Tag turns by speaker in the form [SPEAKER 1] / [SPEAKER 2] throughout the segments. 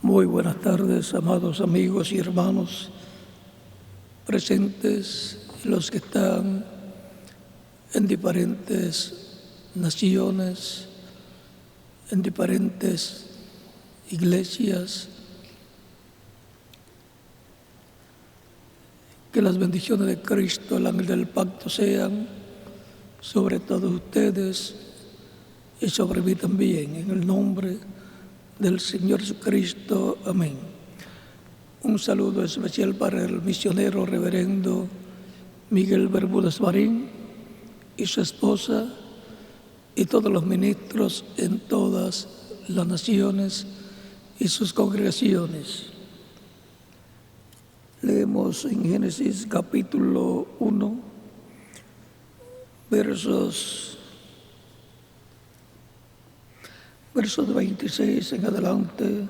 [SPEAKER 1] Muy buenas tardes, amados amigos y hermanos presentes y los que están en diferentes naciones, en diferentes iglesias. Que las bendiciones de Cristo, el ángel del pacto, sean sobre todos ustedes y sobre mí también, en el nombre del Señor Jesucristo. Amén. Un saludo especial para el misionero reverendo Miguel Bermúdez Marín y su esposa y todos los ministros en todas las naciones y sus congregaciones. Leemos en Génesis capítulo 1, versos 26 en adelante,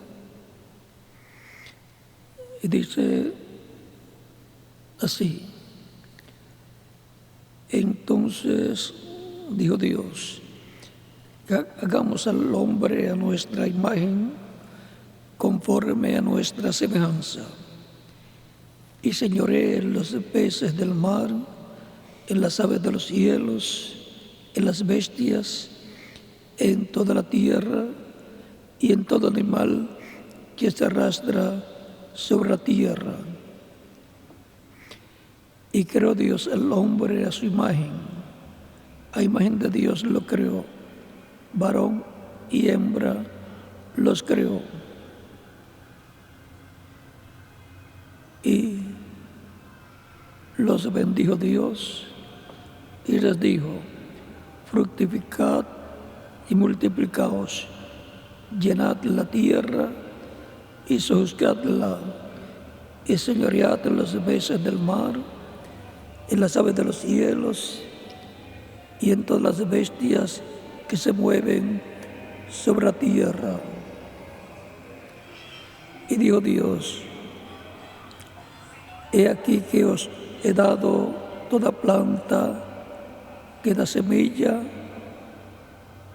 [SPEAKER 1] y dice así: Entonces dijo Dios, hagamos al hombre a nuestra imagen, conforme a nuestra semejanza, y señoree en los peces del mar, en las aves de los cielos, en las bestias, en toda la tierra y en todo animal que se arrastra sobre la tierra. Y creó Dios al hombre a su imagen, a imagen de Dios lo creó, varón y hembra los creó. Y los bendijo Dios y les dijo: fructificad y multiplicaos, llenad la tierra y sojuzgadla, y señoread en los peces del mar, en las aves de los cielos y en todas las bestias que se mueven sobre la tierra. Y dijo Dios: he aquí que os he dado toda planta que da semilla,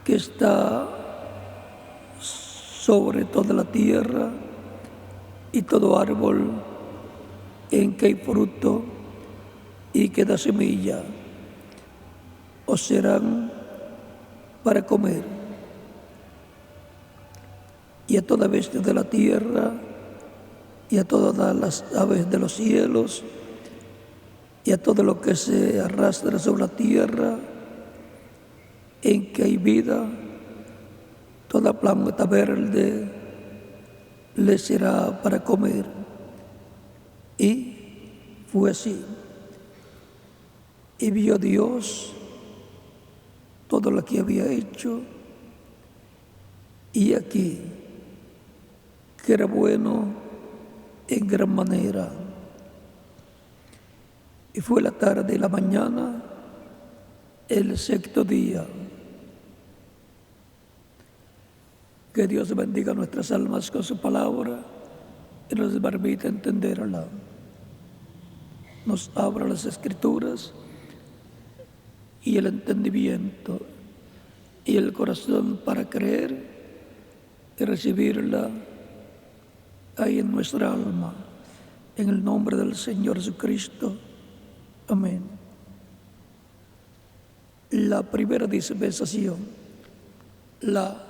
[SPEAKER 1] que está sobre toda la tierra, y todo árbol en que hay fruto y que da semilla, os serán para comer. Y a toda bestia de la tierra, y a todas las aves de los cielos, y a todo lo que se arrastra sobre la tierra, en que hay vida, toda planta verde le será para comer. Y fue así. Y vio Dios todo lo que había hecho, y aquí que era bueno en gran manera. Y fue la tarde y la mañana, el sexto día. Que Dios bendiga nuestras almas con su palabra y nos permita entenderla. Nos abra las Escrituras y el entendimiento y el corazón para creer y recibirla ahí en nuestra alma. En el nombre del Señor Jesucristo. Amén. La primera dispensación, la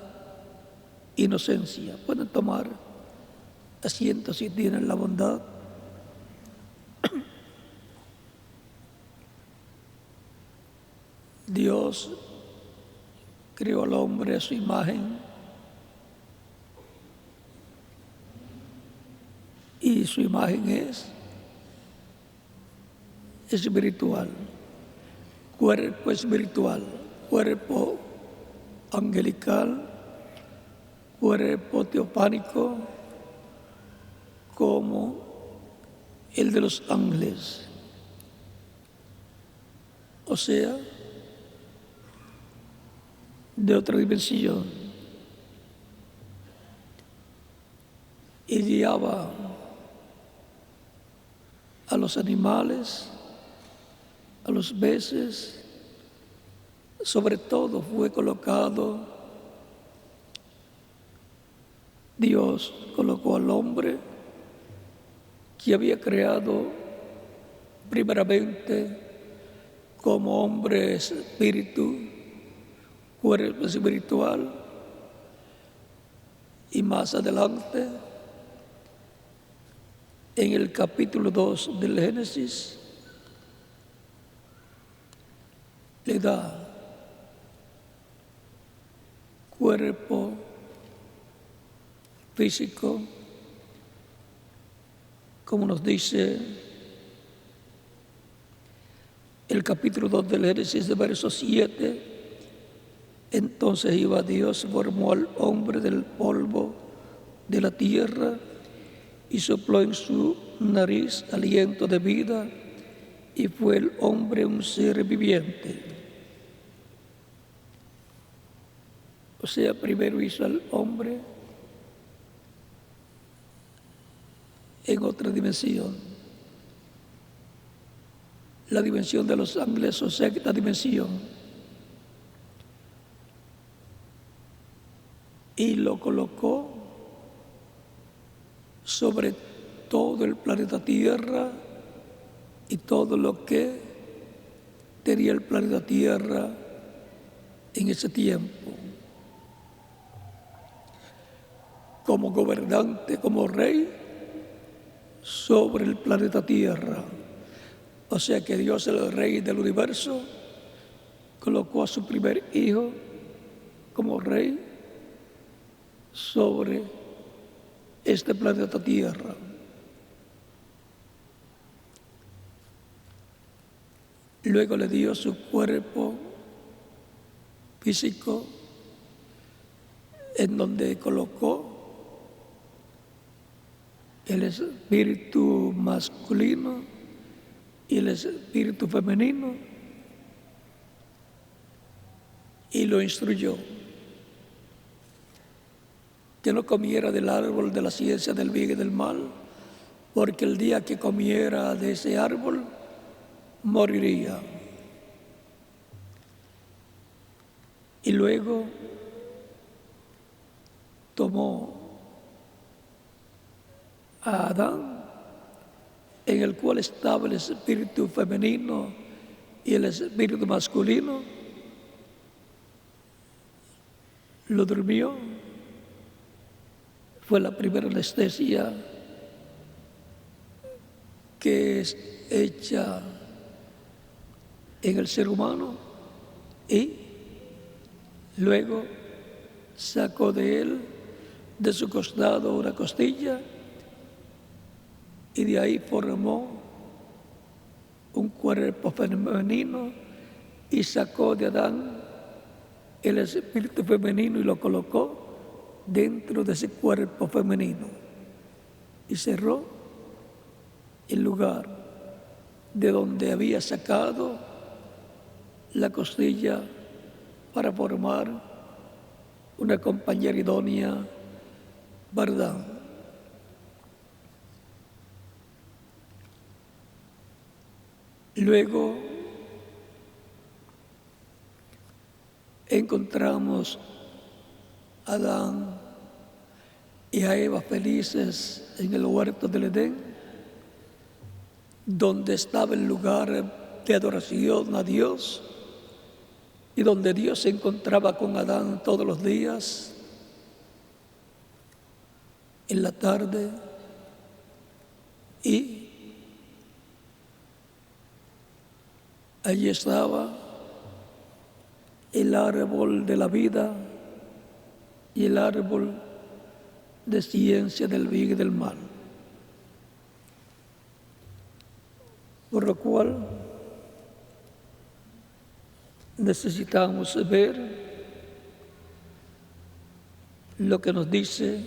[SPEAKER 1] inocencia. Pueden tomar asiento si tienen la bondad. Dios creó al hombre a su imagen, y su imagen es espiritual, cuerpo espiritual, cuerpo angelical, cuerpo teofánico, como el de los ángeles. O sea, de otra dimensión. Y guiaba a los animales, a los peces, sobre todo fue colocado Dios colocó al hombre que había creado primeramente como hombre espíritu, cuerpo espiritual, y más adelante, en el capítulo 2 del Génesis, le da cuerpo físico, como nos dice el capítulo 2 del Génesis, de verso 7. Entonces Jehová Dios formó al hombre del polvo de la tierra y sopló en su nariz aliento de vida, y fue el hombre un ser viviente. O sea, primero hizo al hombre en otra dimensión, la dimensión de los ángeles, o sexta dimensión, y lo colocó sobre todo el planeta Tierra y todo lo que tenía el planeta Tierra en ese tiempo, como gobernante, como rey sobre el planeta Tierra. O sea que Dios, el rey del universo, colocó a su primer hijo como rey sobre este planeta Tierra. Luego le dio su cuerpo físico, en donde colocó el espíritu masculino y el espíritu femenino, y lo instruyó que no comiera del árbol de la ciencia del bien y del mal, porque el día que comiera de ese árbol moriría. Y luego tomó a Adán, en el cual estaba el espíritu femenino y el espíritu masculino, lo durmió. Fue la primera anestesia que es hecha en el ser humano, y luego sacó de él, de su costado, una costilla, y de ahí formó un cuerpo femenino, y sacó de Adán el espíritu femenino y lo colocó dentro de ese cuerpo femenino, y cerró el lugar de donde había sacado la costilla para formar una compañera idónea, ¿verdad? Luego encontramos a Adán y a Eva felices en el huerto del Edén, donde estaba el lugar de adoración a Dios y donde Dios se encontraba con Adán todos los días en la tarde, y allí estaba el árbol de la vida y el árbol de ciencia del bien y del mal. Por lo cual necesitamos ver lo que nos dice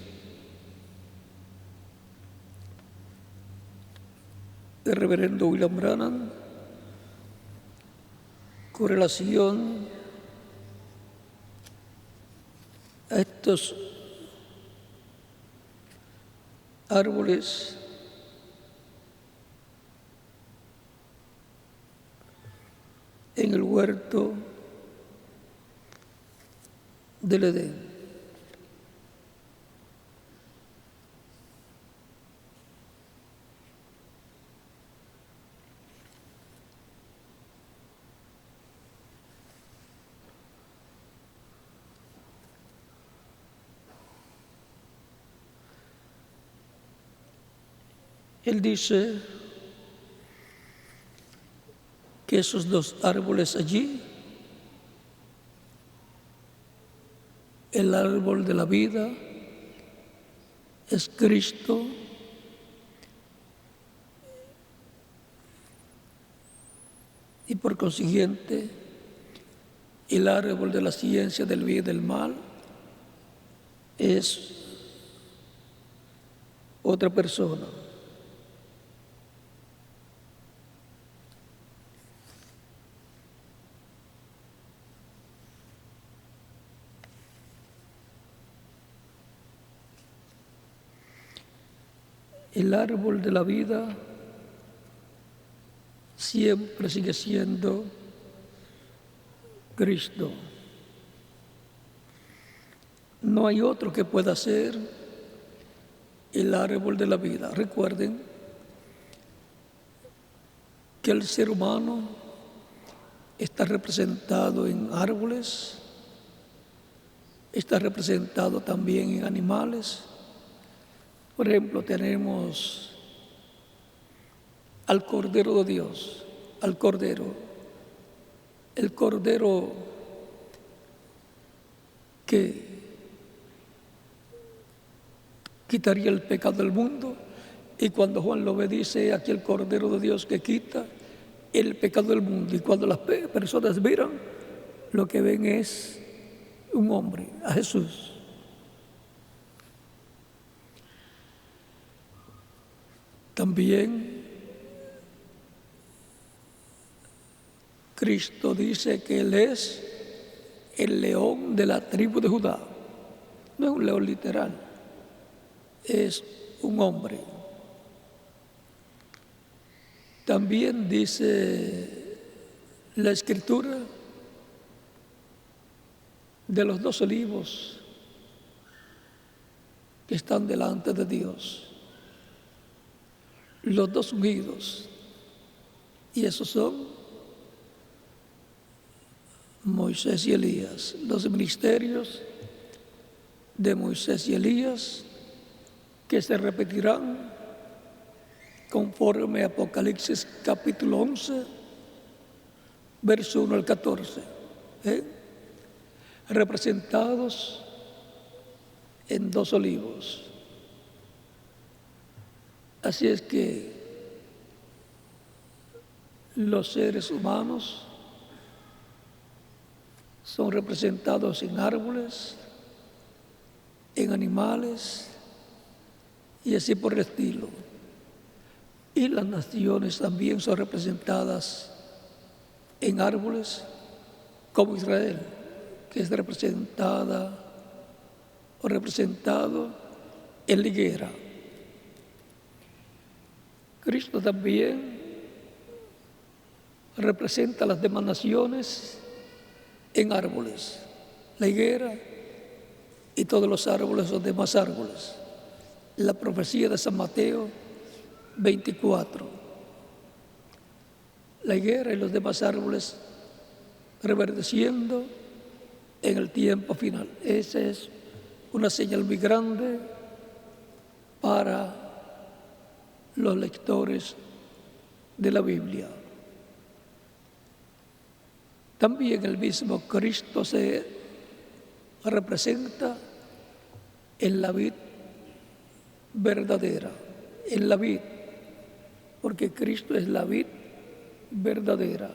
[SPEAKER 1] el reverendo William Branham con relación a estos árboles en el huerto del Edén. Él dice que esos dos árboles allí, el árbol de la vida es Cristo y por consiguiente el árbol de la ciencia del bien y del mal es otra persona. El árbol de la vida siempre sigue siendo Cristo. No hay otro que pueda ser el árbol de la vida. Recuerden que el ser humano está representado en árboles, está representado también en animales. Por ejemplo, tenemos al Cordero de Dios, al Cordero. El Cordero que quitaría el pecado del mundo. Y cuando Juan lo ve, dice: aquí el Cordero de Dios que quita el pecado del mundo. Y cuando las personas miran, lo que ven es un hombre, a Jesús. También Cristo dice que Él es el león de la tribu de Judá. No es un león literal, es un hombre. También dice la Escritura de los dos olivos que están delante de Dios, los dos ungidos, y esos son Moisés y Elías. Los ministerios de Moisés y Elías que se repetirán conforme a Apocalipsis capítulo 11, verso 1 al 14, representados en dos olivos. Así es que los seres humanos son representados en árboles, en animales y así por el estilo. Y las naciones también son representadas en árboles, como Israel, que es representada o representado en la higuera. Cristo también representa las demás naciones en árboles, la higuera y todos los árboles, los demás árboles. La profecía de San Mateo 24. La higuera y los demás árboles reverdeciendo en el tiempo final. Esa es una señal muy grande para los lectores de la Biblia. También el mismo Cristo se representa en la vid verdadera, en la vid, porque Cristo es la vid verdadera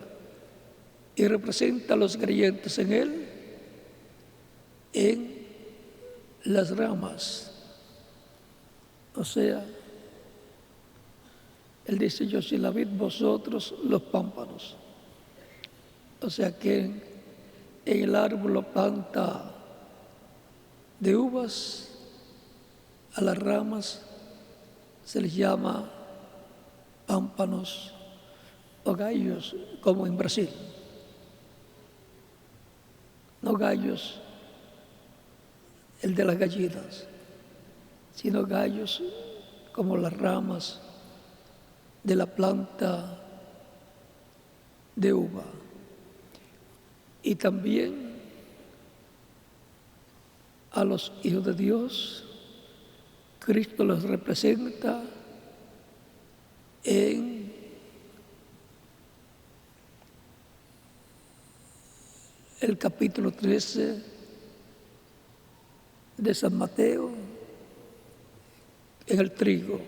[SPEAKER 1] y representa a los creyentes en Él en las ramas. O sea, Él dice: yo soy la vid, vosotros los pámpanos. O sea que en el árbol o planta de uvas, a las ramas se les llama pámpanos o gallos, como en Brasil. No gallos, el de las gallinas, sino gallos como las ramas de la planta de uva. Y también a los hijos de Dios, Cristo los representa en el capítulo 13 de San Mateo, en el trigo.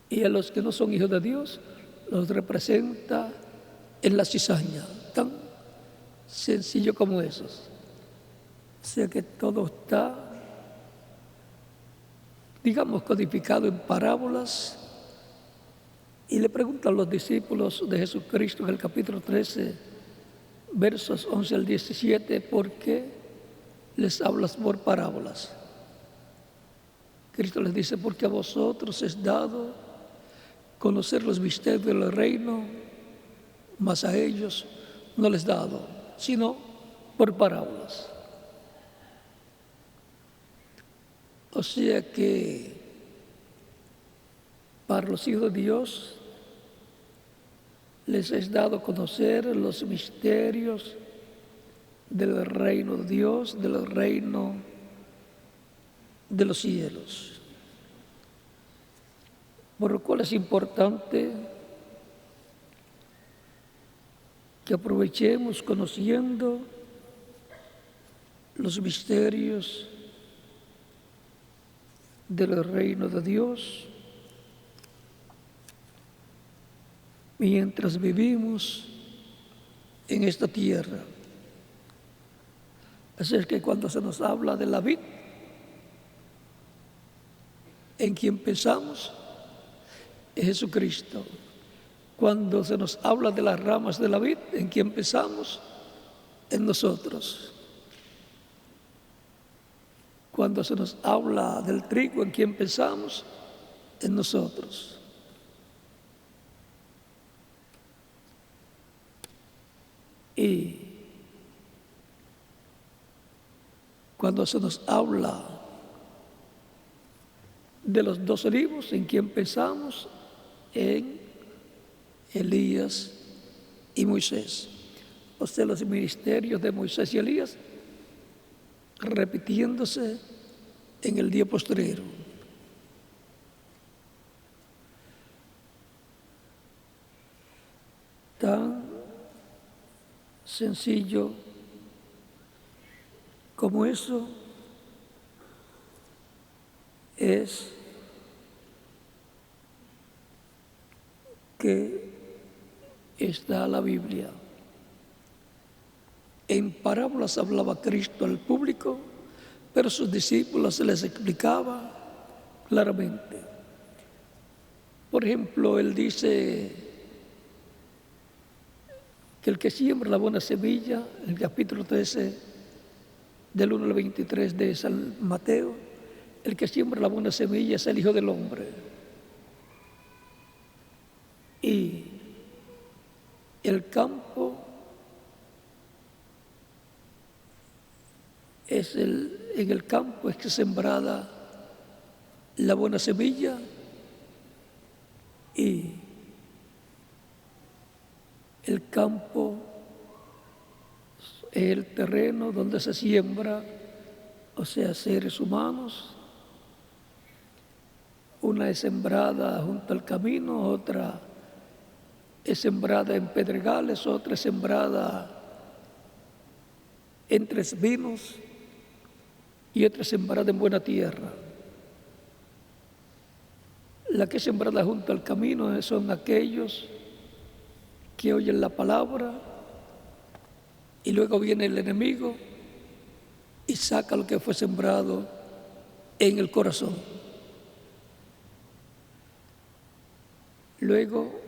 [SPEAKER 1] Y a los que no son hijos de Dios, los representa en la cizaña, tan sencillo como esos. O sea que todo está, digamos, codificado en parábolas. Y le preguntan a los discípulos de Jesucristo en el capítulo 13, versos 11 al 17, ¿por qué les hablas por parábolas? Cristo les dice, porque a vosotros es dado conocer los misterios del reino, mas a ellos no les dado, sino por parábolas. O sea que para los hijos de Dios les es dado conocer los misterios del reino de Dios, del reino de los cielos. Por lo cual es importante que aprovechemos conociendo los misterios del reino de Dios mientras vivimos en esta tierra. Así es que cuando se nos habla de la vid, en quien pensamos es Jesucristo. Cuando se nos habla de las ramas de la vid, en quien pensamos en nosotros. Cuando se nos habla del trigo, en quien pensamos en nosotros. Y cuando se nos habla de los 2 olivos, en quien pensamos en Elías y Moisés. O sea, los ministerios de Moisés y Elías repitiéndose en el día postrero. Tan sencillo como eso es que está la Biblia. En parábolas hablaba Cristo al público, pero sus discípulos se les explicaba claramente. Por ejemplo, él dice que el que siembra la buena semilla, en el capítulo 13, del 1 al 23 de San Mateo, el que siembra la buena semilla es el Hijo del Hombre. Y el campo en el campo es que sembrada la buena semilla y el campo es el terreno donde se siembra, o sea, seres humanos. Una es sembrada junto al camino, otra es sembrada en pedregales, otra es sembrada entre espinos y otra es sembrada en buena tierra. La que es sembrada junto al camino son aquellos que oyen la palabra y luego viene el enemigo y saca lo que fue sembrado en el corazón. Luego,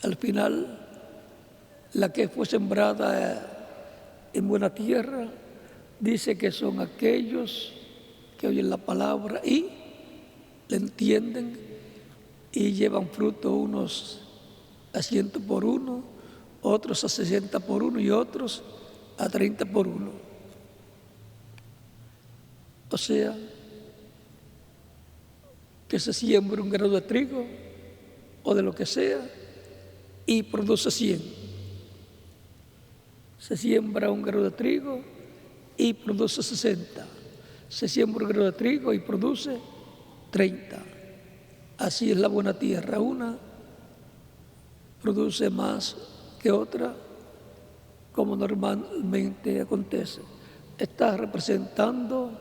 [SPEAKER 1] al final, la que fue sembrada en buena tierra, dice que son aquellos que oyen la palabra y la entienden y llevan fruto, unos a 100 por 1, otros a 60 por 1 y otros a 30 por 1. O sea, que se siembra un grano de trigo o de lo que sea y produce 100. Se siembra un grano de trigo y produce 60. Se siembra un grano de trigo y produce 30. Así es la buena tierra. Una produce más que otra, como normalmente acontece. Está representando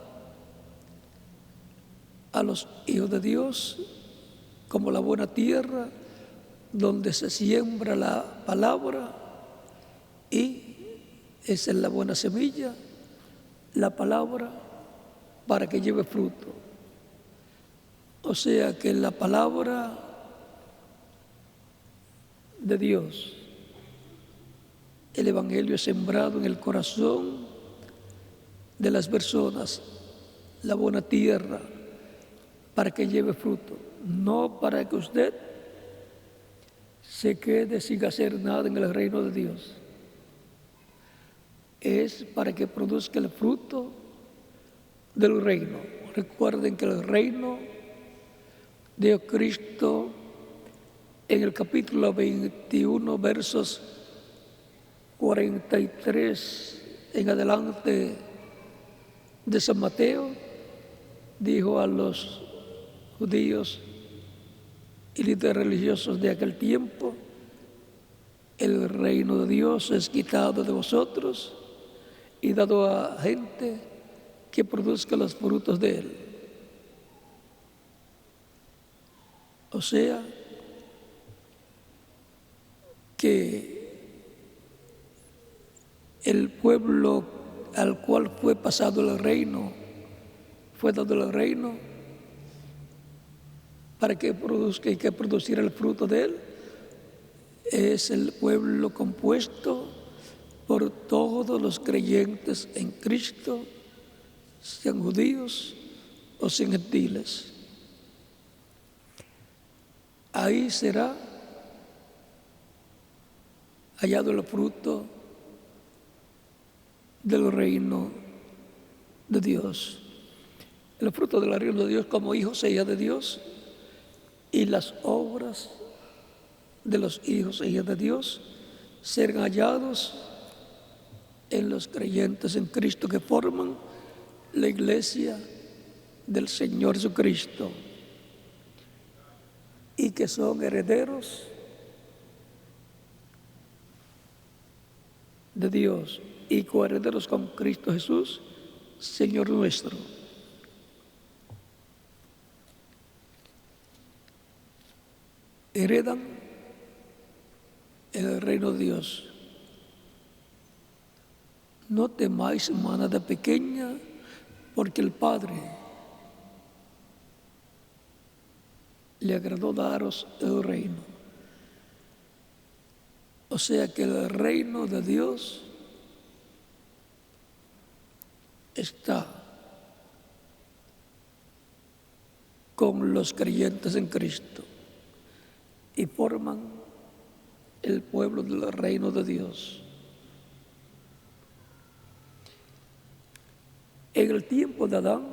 [SPEAKER 1] a los hijos de Dios como la buena tierra donde se siembra la palabra, y esa es la buena semilla, la palabra, para que lleve fruto. O sea que la palabra de Dios, el Evangelio es sembrado en el corazón de las personas, la buena tierra, para que lleve fruto, no para que usted se quede sin hacer nada en el reino de Dios. Es para que produzca el fruto del reino. Recuerden que el reino de Cristo, en el capítulo 21, versos 43 en adelante de San Mateo, dijo a los judíos y líderes religiosos de aquel tiempo: el reino de Dios es quitado de vosotros y dado a gente que produzca los frutos de él. O sea, que el pueblo al cual fue pasado el reino, fue dado el reino para que produzca y que produciera el fruto de él, es el pueblo compuesto por todos los creyentes en Cristo, sean judíos o sean gentiles. Ahí será hallado el fruto del reino de Dios. El fruto del reino de Dios como hijos e hijas de Dios, y las obras de los hijos e hijas de Dios serán hallados en los creyentes en Cristo que forman la iglesia del Señor Jesucristo y que son herederos de Dios y coherederos con Cristo Jesús, Señor nuestro. Heredan el reino de Dios. No temáis manada pequeña, porque el Padre le agradó daros el reino. O sea que el reino de Dios está con los creyentes en Cristo y forman el pueblo del reino de Dios. En el tiempo de Adán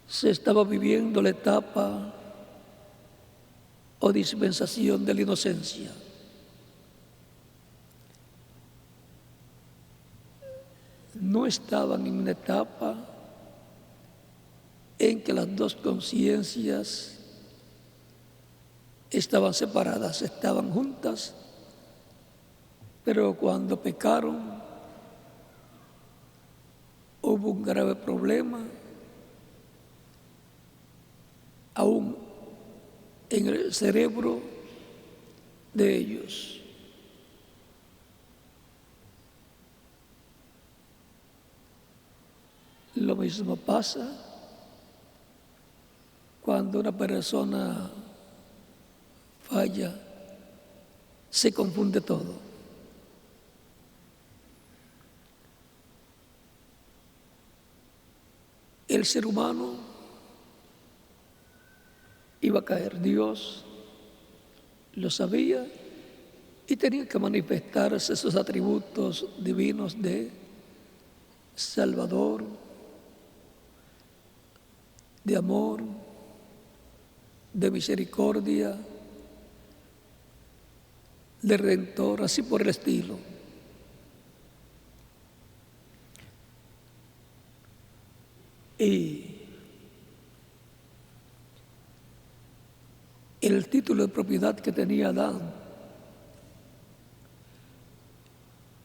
[SPEAKER 1] se estaba viviendo la etapa o dispensación de la inocencia. No estaban en una etapa en que las dos conciencias estaban separadas, estaban juntas, pero cuando pecaron hubo un grave problema, aún en el cerebro de ellos. Lo mismo pasa cuando una persona falla, se confunde todo. El ser humano iba a caer. Dios lo sabía y tenía que manifestarse esos atributos divinos de Salvador, de amor, de misericordia, de Redentor, así por el estilo. Y el título de propiedad que tenía Adán,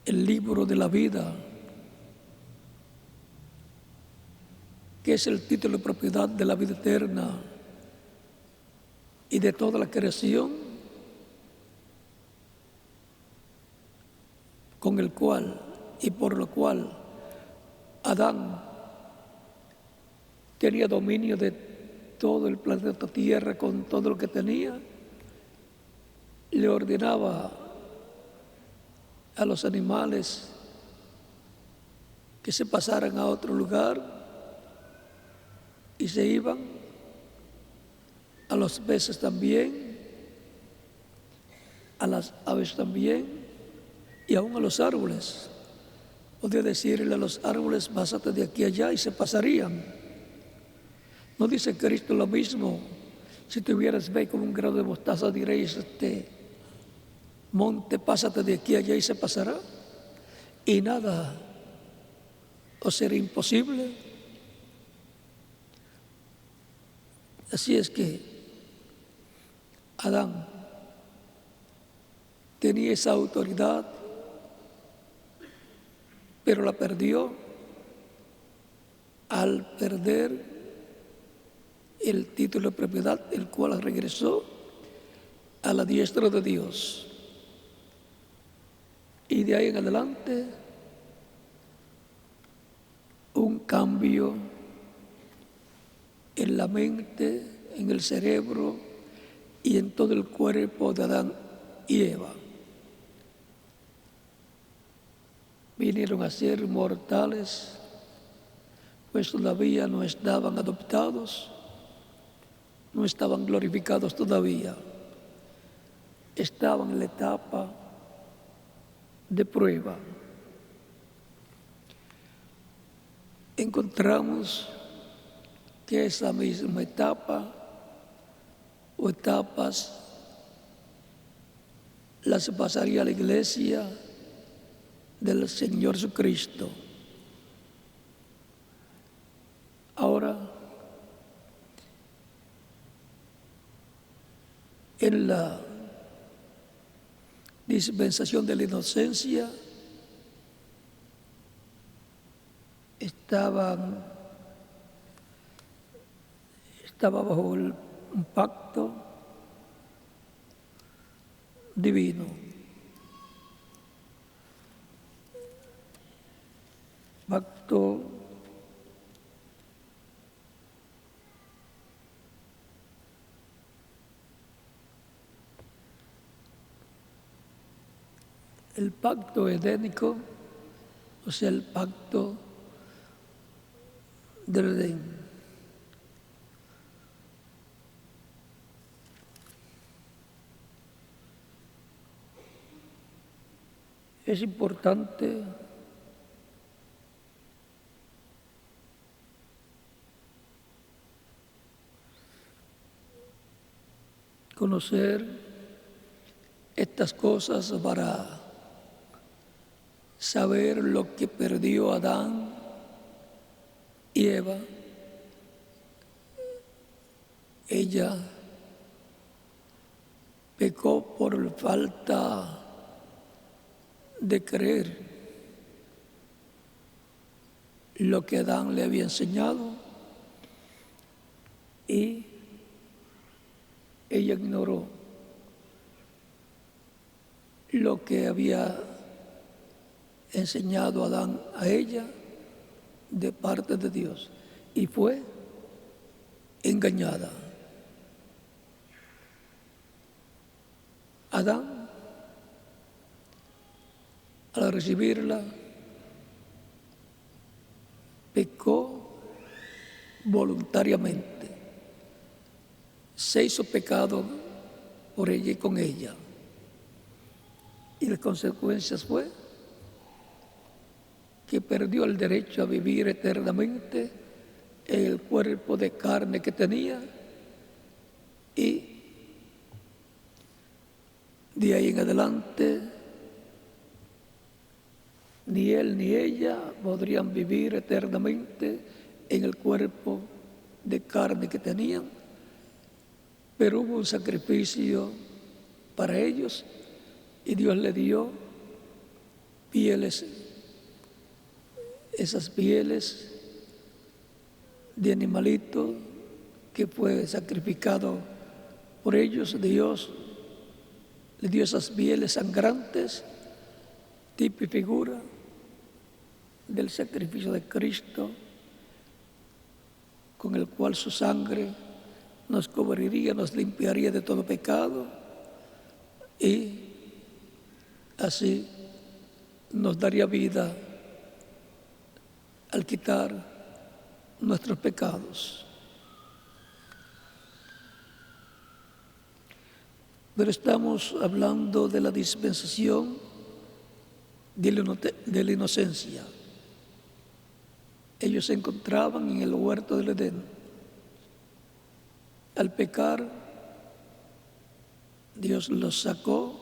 [SPEAKER 1] el libro de la vida, que es el título de propiedad de la vida eterna y de toda la creación, con el cual y por lo cual Adán tenía dominio de todo el planeta Tierra con todo lo que tenía, le ordenaba a los animales que se pasaran a otro lugar y se iban, a los peces también, a las aves también y aún a los árboles. Podía decirle a los árboles, pásate de aquí a allá, y se pasarían. ¿No dice Cristo lo mismo? Si tuvieras fe como un grano de mostaza, diréis este monte, pásate de aquí a allá, y se pasará, y nada os será imposible. Así es que Adán tenía esa autoridad, pero la perdió al perder el título de propiedad, el cual regresó a la diestra de Dios. Y de ahí en adelante, un cambio en la mente, en el cerebro y en todo el cuerpo de Adán y Eva. Vinieron a ser mortales, pues todavía no estaban adoptados, no estaban glorificados todavía, estaban en la etapa de prueba. Encontramos que esa misma etapa o etapas las pasaría la iglesia del Señor Jesucristo. Ahora, en la dispensación de la inocencia estaba bajo un pacto divino. Pacto el pacto edénico, o sea, el pacto del Edén. Es importante conocer estas cosas para saber lo que perdió Adán y Eva. Ella pecó por falta de creer lo que Adán le había enseñado, y ella ignoró lo que había enseñado Adán a ella de parte de Dios, y fue engañada. Adán, al recibirla, pecó voluntariamente, se hizo pecado por ella y con ella, y las consecuencias fue que perdió el derecho a vivir eternamente en el cuerpo de carne que tenía, y de ahí en adelante ni él ni ella podrían vivir eternamente en el cuerpo de carne que tenían, pero hubo un sacrificio para ellos y Dios le dio pieles, esas pieles de animalito que fue sacrificado por ellos. Dios le dio esas pieles sangrantes, tipo y figura del sacrificio de Cristo, con el cual su sangre nos cubriría, nos limpiaría de todo pecado y así nos daría vida al quitar nuestros pecados. Pero estamos hablando de la dispensación de la inocencia. Ellos se encontraban en el huerto del Edén. Al pecar, Dios los sacó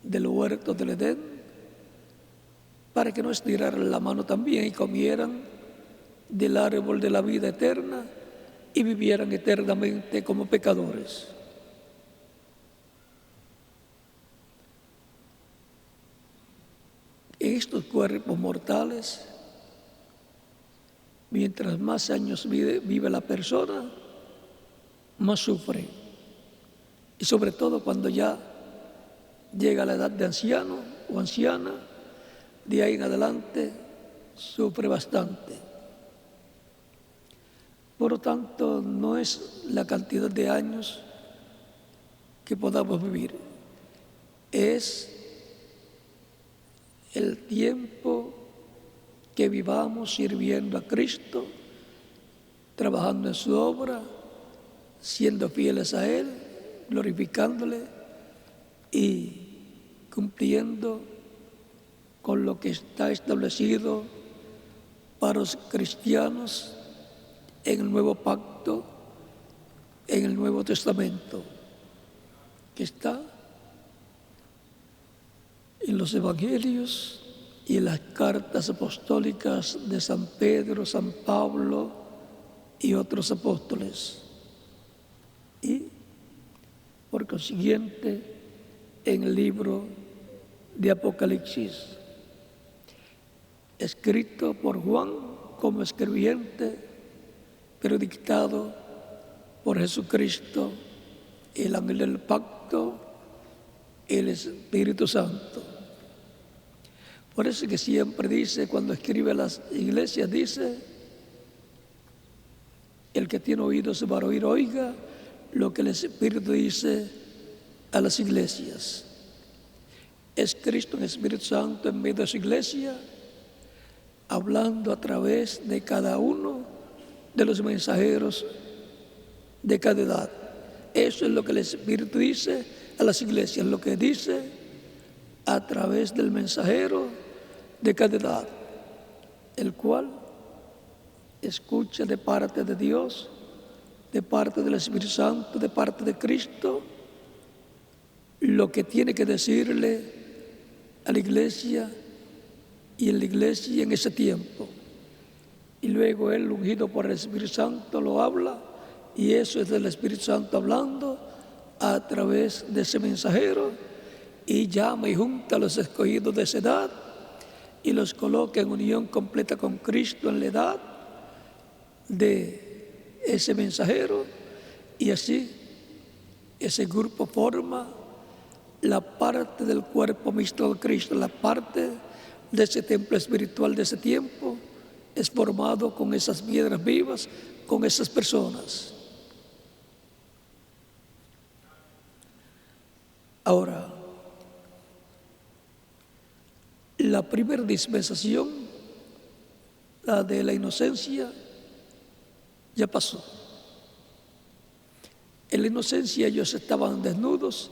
[SPEAKER 1] del huerto del Edén para que no estiraran la mano también y comieran del árbol de la vida eterna y vivieran eternamente como pecadores. Estos cuerpos mortales, mientras más años vive la persona, más sufre. Y sobre todo cuando ya llega a la edad de anciano o anciana, de ahí en adelante sufre bastante. Por lo tanto, no es la cantidad de años que podamos vivir, es el tiempo que vivamos sirviendo a Cristo, trabajando en su obra, siendo fieles a Él, glorificándole y cumpliendo con lo que está establecido para los cristianos en el nuevo pacto, en el Nuevo Testamento, que está en los evangelios y en las cartas apostólicas de San Pedro, San Pablo y otros apóstoles. Y, por consiguiente, en el libro de Apocalipsis, escrito por Juan como escribiente, pero dictado por Jesucristo, el ángel del pacto, el Espíritu Santo. Por eso que siempre dice, cuando escribe a las iglesias, dice: el que tiene oídos para oír, oiga lo que el Espíritu dice a las iglesias. Es Cristo, el Espíritu Santo, en medio de su iglesia, hablando a través de cada uno de los mensajeros de cada edad. Eso es lo que el Espíritu dice a las iglesias, lo que dice a través del mensajero de cada edad, el cual escucha de parte de Dios, de parte del Espíritu Santo, de parte de Cristo, lo que tiene que decirle a la iglesia y en la iglesia en ese tiempo. Y luego él, ungido por el Espíritu Santo, lo habla, y eso es del Espíritu Santo hablando a través de ese mensajero, y llama y junta a los escogidos de esa edad y los coloca en unión completa con Cristo en la edad de ese mensajero, y así ese grupo forma la parte del cuerpo místico de Cristo, la parte de ese templo espiritual de ese tiempo, es formado con esas piedras vivas, con esas personas. Ahora, la primera dispensación, la de la inocencia, ya pasó. En la inocencia ellos estaban desnudos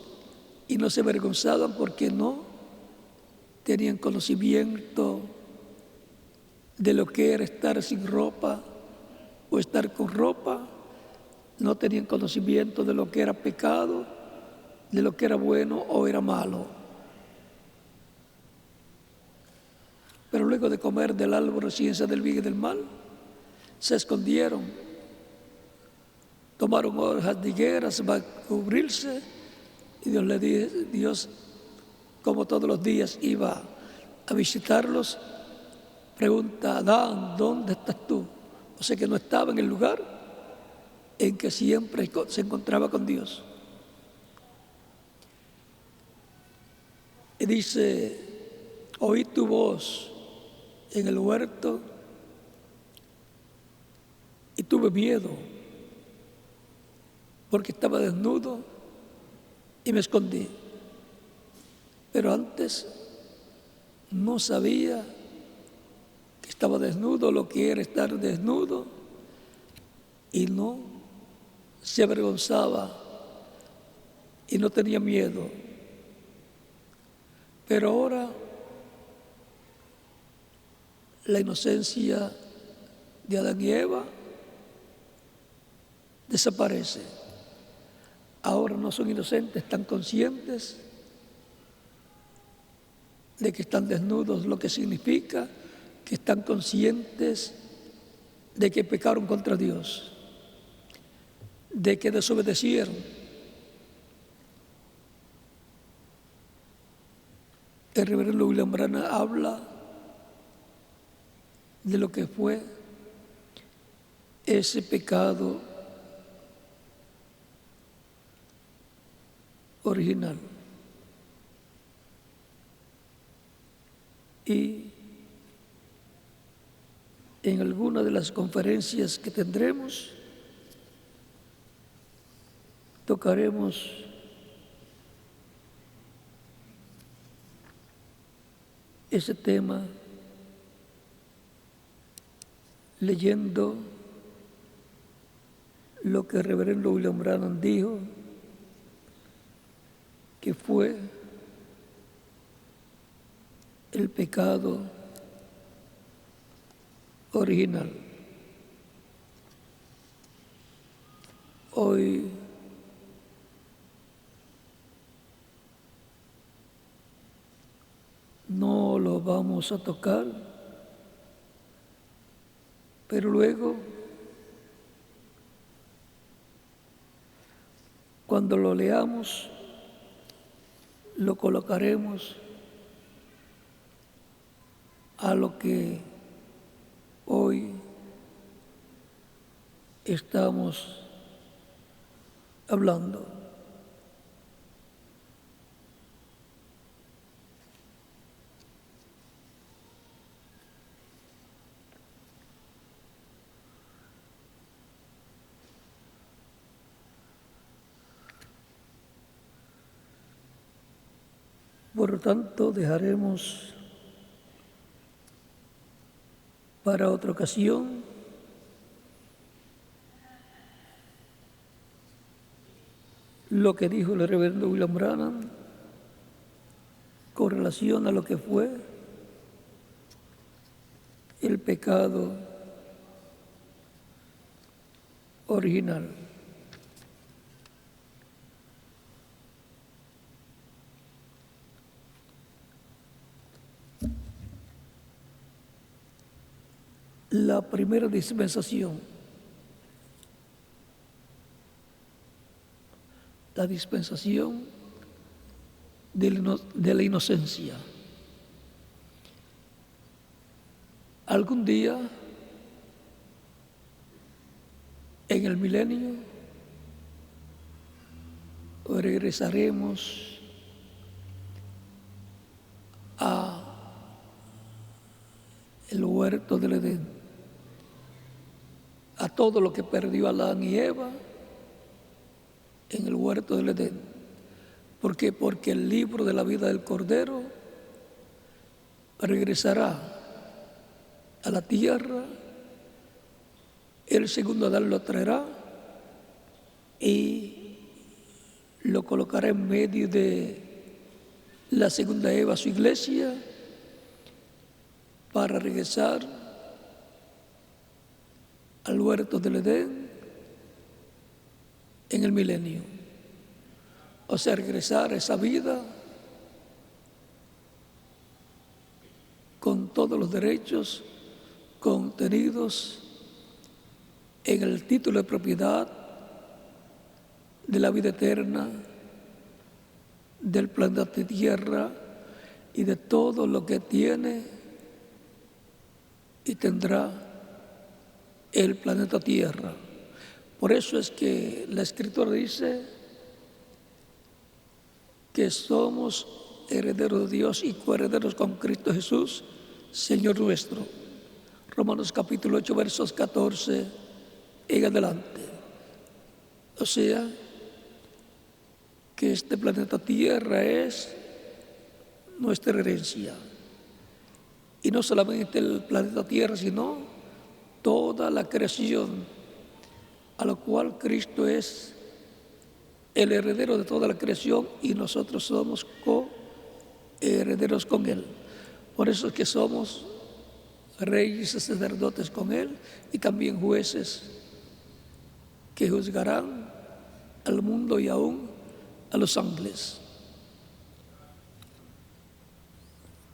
[SPEAKER 1] y no se avergonzaban porque no tenían conocimiento de lo que era estar sin ropa o estar con ropa, no tenían conocimiento de lo que era pecado, de lo que era bueno o era malo. Pero luego de comer del árbol de ciencia del bien y del mal, se escondieron, tomaron hojas de higueras para cubrirse, y Dios, como todos los días, iba a visitarlos. Pregunta a Adán: ¿dónde estás tú? O sea que no estaba en el lugar en que siempre se encontraba con Dios. Y dice: oí tu voz en el huerto y tuve miedo, porque estaba desnudo y me escondí. Pero antes no sabía que estaba desnudo, lo que era estar desnudo, y no se avergonzaba y no tenía miedo. Pero ahora la inocencia de Adán y Eva desaparece. Ahora no son inocentes, están conscientes de que están desnudos, lo que significa que están conscientes de que pecaron contra Dios, de que desobedecieron. El reverendo William Branham habla de lo que fue ese pecado original. Y en alguna de las conferencias que tendremos, tocaremos ese tema leyendo lo que el reverendo William Branham dijo que fue el pecado original. Hoy no lo vamos a tocar, pero luego, cuando lo leamos, lo colocaremos a lo que hoy estamos hablando. Por lo tanto, dejaremos para otra ocasión lo que dijo el reverendo William Branham con relación a lo que fue el pecado original. La primera dispensación, la dispensación de la inocencia. Algún día, en el milenio, regresaremos a el huerto del Edén, a todo lo que perdió Adán y Eva en el huerto del Edén. ¿Por qué? Porque el libro de la vida del Cordero regresará a la tierra, el segundo Adán lo traerá y lo colocará en medio de la segunda Eva, su iglesia, para regresar al huerto del Edén en el milenio. O sea, regresar a esa vida con todos los derechos contenidos en el título de propiedad de la vida eterna, del planeta Tierra y de todo lo que tiene y tendrá el planeta Tierra. Por eso es que la Escritura dice que somos herederos de Dios y coherederos con Cristo Jesús, Señor nuestro. Romanos capítulo 8, versos 14 en adelante. O sea, que este planeta Tierra es nuestra herencia. Y no solamente el planeta Tierra, sino toda la creación, a lo cual Cristo es el heredero de toda la creación y nosotros somos coherederos con Él. Por eso es que somos reyes y sacerdotes con Él y también jueces que juzgarán al mundo y aún a los ángeles.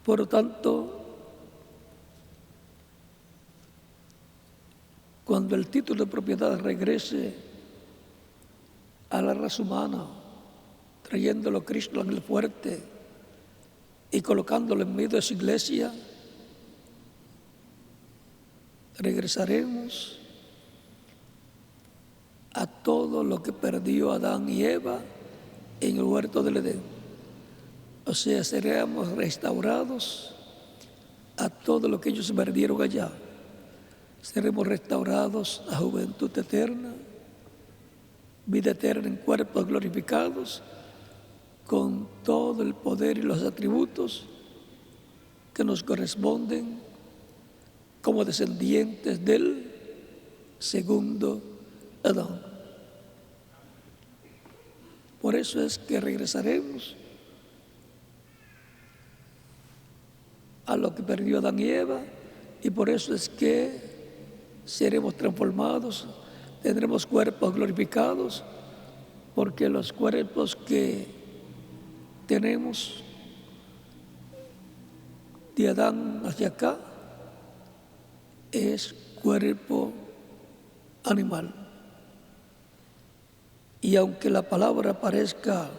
[SPEAKER 1] Por lo tanto, cuando el título de propiedad regrese a la raza humana, trayéndolo a Cristo en el fuerte y colocándolo en medio de su iglesia, regresaremos a todo lo que perdió Adán y Eva en el huerto del Edén. O sea, seremos restaurados a todo lo que ellos perdieron allá. Seremos restaurados a juventud eterna, vida eterna en cuerpos glorificados, con todo el poder y los atributos que nos corresponden como descendientes del segundo Adán. Por eso es que regresaremos a lo que perdió Adán y Eva, y por eso es que seremos transformados, tendremos cuerpos glorificados, porque los cuerpos que tenemos de Adán hacia acá es cuerpo animal. Y aunque la palabra parezca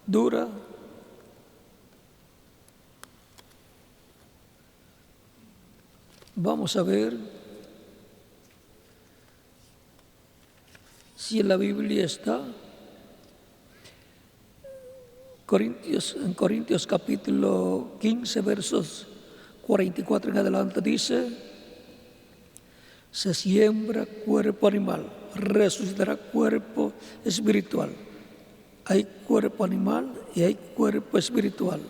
[SPEAKER 1] dura, vamos a ver si en la Biblia está. En Corintios capítulo 15, versos 44 en adelante dice: se siembra cuerpo animal, resucitará cuerpo espiritual. Hay cuerpo animal y hay cuerpo espiritual.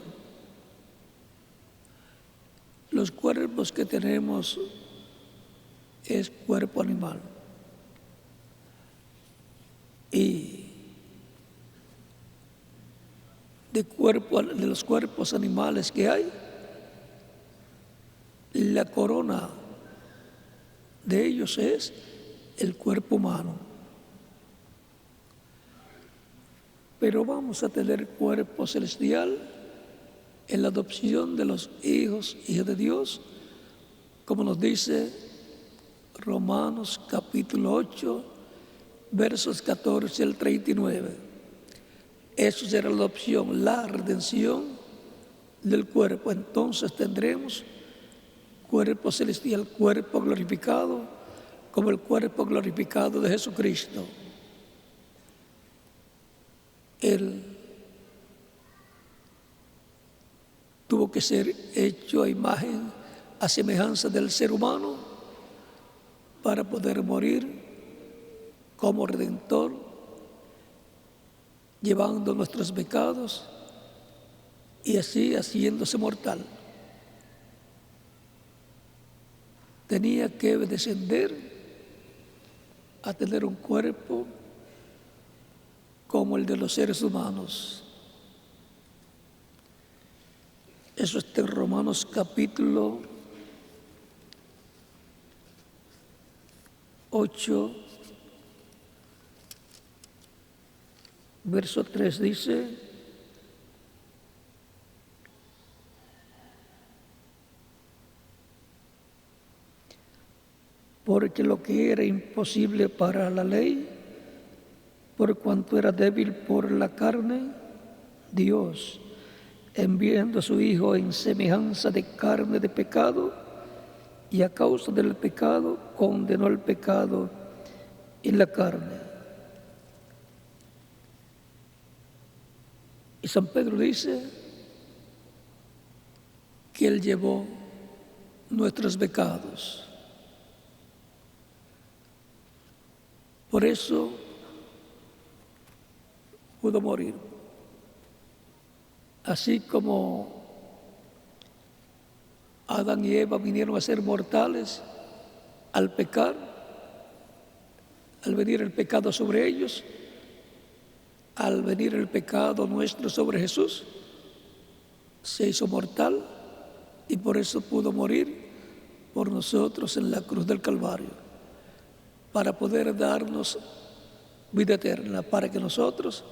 [SPEAKER 1] Los cuerpos que tenemos es cuerpo animal. Y de los cuerpos animales que hay, la corona de ellos es el cuerpo humano. Pero vamos a tener cuerpo celestial en la adopción de los hijos de Dios, como nos dice Romanos capítulo 8, versos 14 al 39. Eso será la adopción, la redención del cuerpo. Entonces tendremos cuerpo celestial, cuerpo glorificado, como el cuerpo glorificado de Jesucristo. Él tuvo que ser hecho a imagen, a semejanza del ser humano, para poder morir como redentor, llevando nuestros pecados y así haciéndose mortal. Tenía que descender a tener un cuerpo como el de los seres humanos. Eso está en Romanos capítulo 8, verso 3 dice: porque lo que era imposible para la ley, por cuanto era débil por la carne, Dios, enviando a su Hijo en semejanza de carne de pecado, y a causa del pecado condenó el pecado en la carne. Y San Pedro dice que Él llevó nuestros pecados. Por eso pudo morir. Así como Adán y Eva vinieron a ser mortales al pecar, al venir el pecado sobre ellos, al venir el pecado nuestro sobre Jesús, se hizo mortal y por eso pudo morir por nosotros en la cruz del Calvario, para poder darnos vida eterna, para que nosotros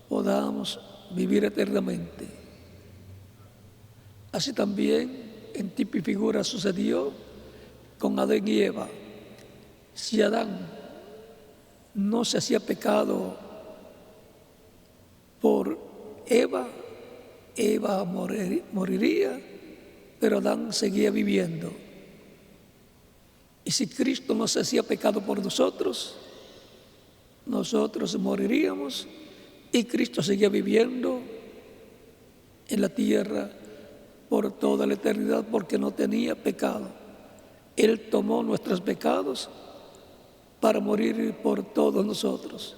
[SPEAKER 1] podamos vivir eternamente. Así también en tipo y figura sucedió con Adán y Eva. Si Adán no se hacía pecado por Eva, Eva moriría, pero Adán seguía viviendo. Y si Cristo no se hacía pecado por nosotros, nosotros moriríamos y Cristo seguía viviendo en la tierra por toda la eternidad porque no tenía pecado. Él tomó nuestros pecados para morir por todos nosotros.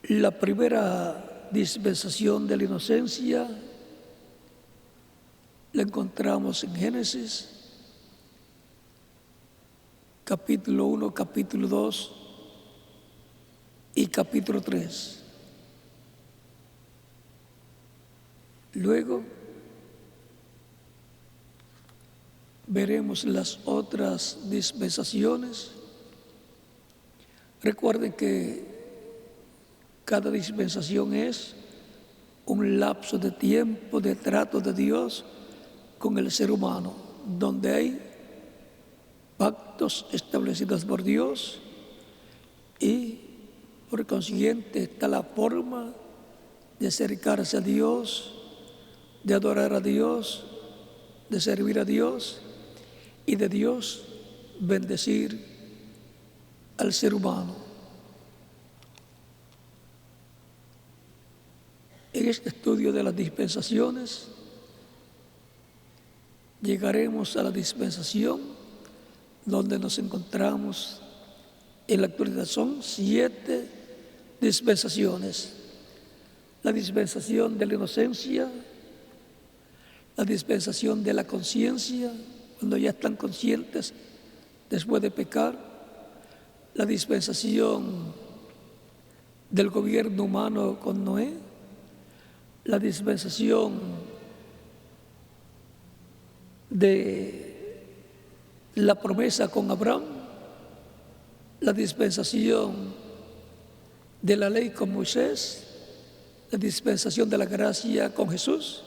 [SPEAKER 1] La primera dispensación de la inocencia la encontramos en Génesis, capítulo 1, capítulo 2 y capítulo 3. Luego veremos las otras dispensaciones. Recuerden que cada dispensación es un lapso de tiempo de trato de Dios con el ser humano, donde hay pactos establecidos por Dios y por consiguiente está la forma de acercarse a Dios, de adorar a Dios, de servir a Dios y de Dios bendecir al ser humano. En este estudio de las dispensaciones llegaremos a la dispensación donde nos encontramos en la actualidad. Son 7 dispensaciones. La dispensación de la inocencia, la dispensación de la conciencia, cuando ya están conscientes después de pecar, la dispensación del gobierno humano con Noé, la dispensación de la promesa con Abraham, la dispensación de la ley con Moisés, la dispensación de la gracia con Jesús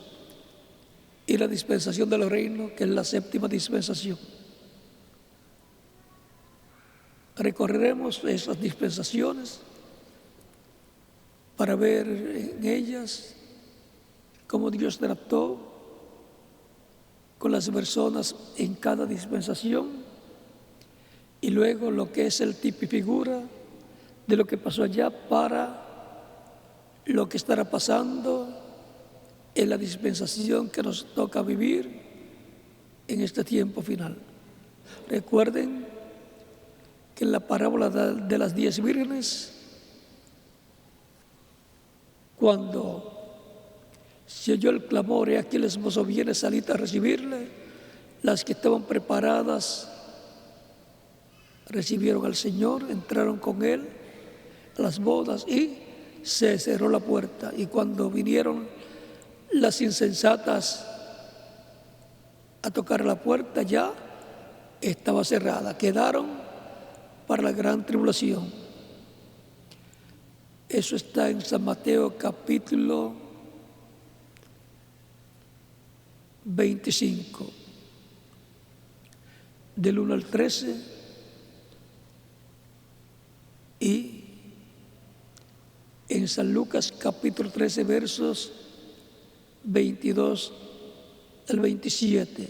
[SPEAKER 1] y la dispensación del reino, que es la 7ª dispensación. Recorreremos esas dispensaciones para ver en ellas cómo Dios trató con las personas en cada dispensación y luego lo que es el tipo y figura de lo que pasó allá para lo que estará pasando en la dispensación que nos toca vivir en este tiempo final. Recuerden que en la parábola de las 10 vírgenes, cuando se oyó el clamor, y aquí el esposo viene, salid a recibirle, las que estaban preparadas recibieron al Señor, entraron con Él a las bodas y se cerró la puerta. Y cuando vinieron las insensatas a tocar la puerta, ya estaba cerrada, quedaron para la gran tribulación. Eso está en San Mateo capítulo 25, del 1 al 13, y en San Lucas capítulo 13, versos 22 al 27.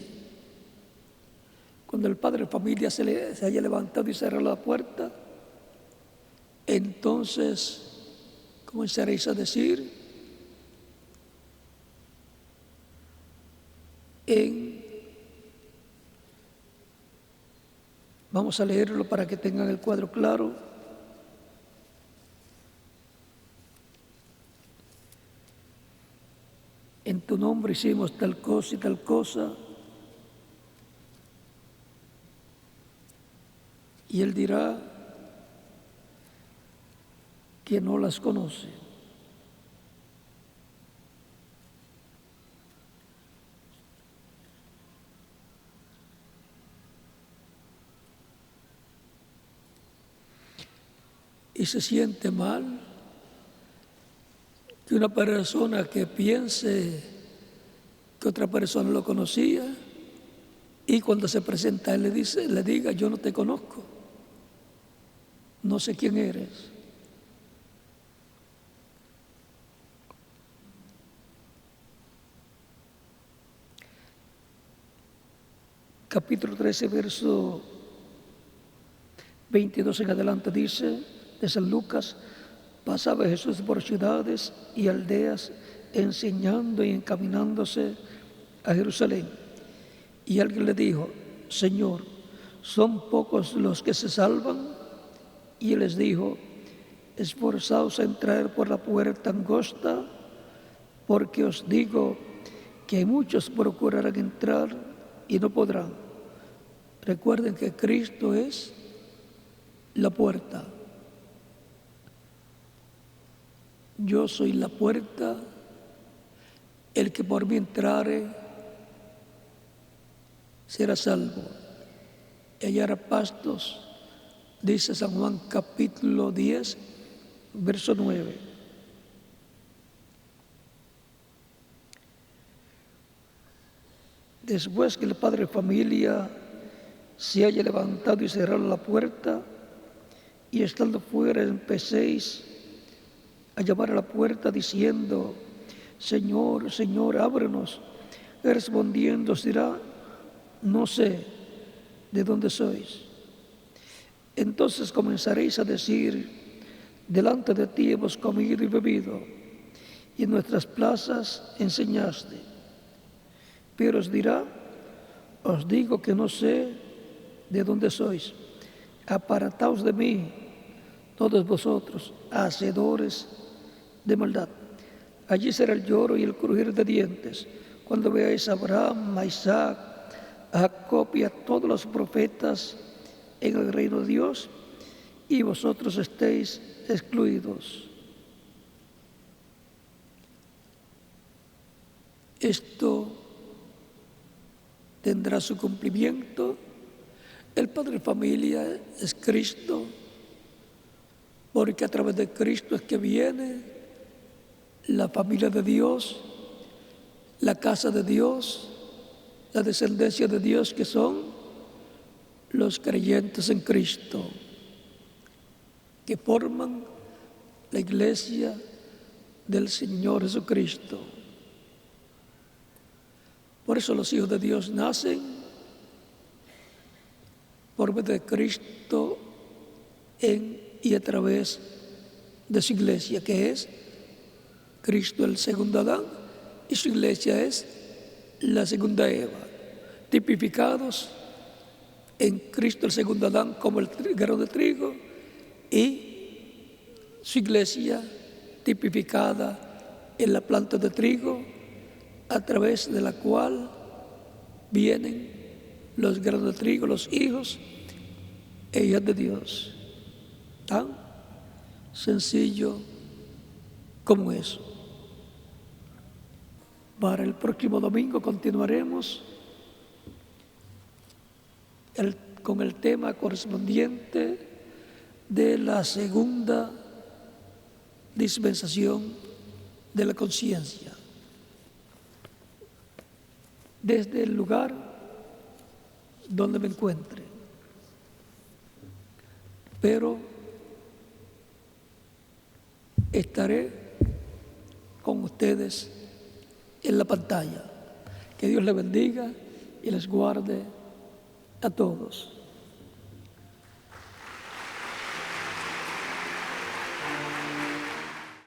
[SPEAKER 1] Cuando el padre de familia se haya levantado y cerrado la puerta, entonces comenzaréis a decir vamos a leerlo para que tengan el cuadro claro. En tu nombre hicimos tal cosa y tal cosa. Y él dirá que no las conoce. Y se siente mal que una persona que piense que otra persona lo conocía y cuando se presenta a él le diga, yo no te conozco, no sé quién eres. Capítulo 13, verso 22 en adelante dice, de San Lucas: pasaba Jesús por ciudades y aldeas, enseñando y encaminándose a Jerusalén. Y alguien le dijo, Señor, ¿son pocos los que se salvan? Y él les dijo, esforzaos a entrar por la puerta angosta, porque os digo que muchos procurarán entrar y no podrán. Recuerden que Cristo es la puerta. Yo soy la puerta, el que por mí entrare será salvo y hallará pastos, dice San Juan capítulo 10, verso 9. Después que el padre de familia se haya levantado y cerrado la puerta, y estando fuera empecéis a llamar a la puerta diciendo, Señor, Señor, ábrenos. Respondiendo os dirá, no sé de dónde sois. Entonces comenzaréis a decir, delante de ti hemos comido y bebido, y en nuestras plazas enseñaste. Pero os dirá, os digo que no sé de dónde sois. Apartaos de mí, todos vosotros, hacedores de maldad. Allí será el lloro y el crujir de dientes, cuando veáis a Abraham, a Isaac, a Jacob y a todos los profetas en el reino de Dios, y vosotros estéis excluidos. Esto tendrá su cumplimiento. El padre de familia es Cristo, porque a través de Cristo es que viene la familia de Dios, la casa de Dios, la descendencia de Dios, que son los creyentes en Cristo, que forman la iglesia del Señor Jesucristo. Por eso los hijos de Dios nacen por medio de Cristo en y a través de su iglesia, que es Cristo el segundo Adán y su iglesia es la segunda Eva, tipificados en Cristo el segundo Adán como el grano de trigo y su iglesia tipificada en la planta de trigo a través de la cual vienen los granos de trigo, los hijos e hijas de Dios. Tan sencillo como eso. Para el próximo domingo continuaremos con el tema correspondiente de la segunda dispensación de la conciencia. desde el lugar donde me encuentre. Pero estaré con ustedes en la pantalla. Que Dios les bendiga y les guarde a todos.